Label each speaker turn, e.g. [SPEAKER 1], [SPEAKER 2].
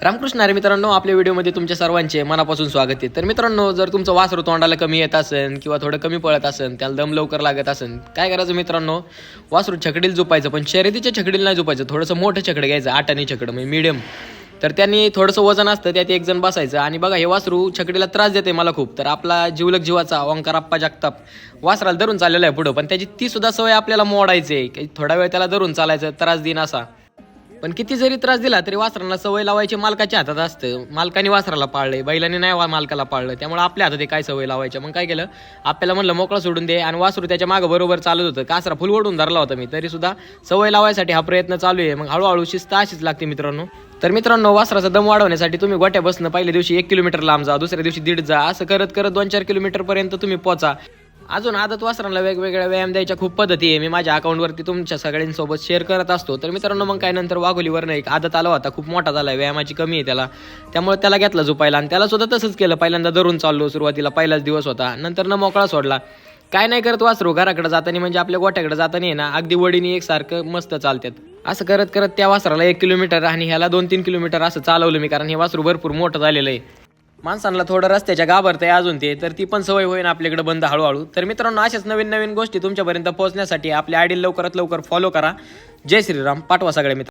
[SPEAKER 1] रामकृष्ण हरी मित्रांनो, आपल्या व्हिडिओमध्ये तुमच्या सर्वांचे मनापासून स्वागत आहे. तर मित्रांनो, जर तुमचं वासरू तोंडाला कमी येत असेल किंवा थोडं कमी पळत असेल, त्याला दम लवकर लागत असेल, काय करायचं मित्रांनो, वासरू छकडीला झोपायचं, पण शर्यतीच्या छकडीला नाही झोपायचं. थोडंसं मोठं छकडं घ्यायचं, 8 आणे छकडं म्हणजे मीडियम. तर त्यांनी थोडंसं वजन असतं, त्यात एक जण बसायचं. आणि बघा, हे वासरू छकडीला त्रास देते मला खूप. तर आपला जिवलग जीवाचा ओंकार आप्पा जगताप वासराला धरून चाललेला आहे पुढं, पण त्याची ती सुद्धा सवय आपल्याला मोडायची आहे. थोडा वेळ त्याला धरून चालायचं, त्रास देईन असा. पण किती जरी त्रास दिला तरी वासरांना सवय लावायची मालकाच्या हातात असतं. मालकाने वासराला पाळलंय, बैलाने नाही मालकाला पाळलं, त्यामुळे आपल्या हातात काय सवय लावायच्या. मग काय केलं, आपल्याला म्हणलं मोकळं सोडून दे, आणि वासरू त्याच्या मागं बरोबर चालत होतं. कासरा फुल ओढून धरला होता मी, तरी सुद्धा सवय लावायसाठी हा प्रयत्न चालू आहे. मग हळूहळू शिस्त अशीच लागते मित्रांनो. तर मित्रांनो, वासराचा दम वाढवण्यासाठी तुम्ही गोट्या बसणं पहिल्या दिवशी 1 किलोमीटर लांब जा, दुसऱ्या दिवशी 1.5 जा, असं करत करत 2-4 किलोमीटर पर्यंत तुम्ही पोचा. अजून आदत वासरांना वेगवेगळ्या व्यायाम द्यायच्या खूप पद्धती आहे. मी माझ्या अकाउंटवरती तुमच्या सगळ्यांसोबत शेअर करत असतो. तर मित्रांनो, मग काय नंतर वाघोलीवरनं एक आदत आला होता, खूप मोठा झाला, व्यायामाची कमी आहे त्याला, त्यामुळे त्याला घेतला झोपायला. आणि त्याला सुद्धा तसंच केलं. पहिल्यांदा धरून चाललो, सुरुवातीला पहिलाच दिवस होता, नंतर न मोकळा सोडला. काय नाही करत वासरू, घराकडे जाताना म्हणजे आपल्या गोठ्याकडे जाताना आहे ना, अगदी वडीने एकसारखं मस्त चालतात. असं करत करत त्या वासराला 1 किलोमीटर आणि ह्याला 2-3 किलोमीटर असं चालवलं मी, कारण हे वासरू भरपूर मोठं झालेलं आहे. माणसांना थोडं रस्त्याच्या घाबरतंय अजून ते, तर ती पण सवय होईन आपल्याकडे बंद हळूहळू. तर मित्रांनो, अशाच नवीन नवीन गोष्टी तुमच्यापर्यंत पोहोचण्यासाठी आपल्या आयडी लवकरात लवकर फॉलो करा. जय श्रीराम. पाठवा सगळे मित्र.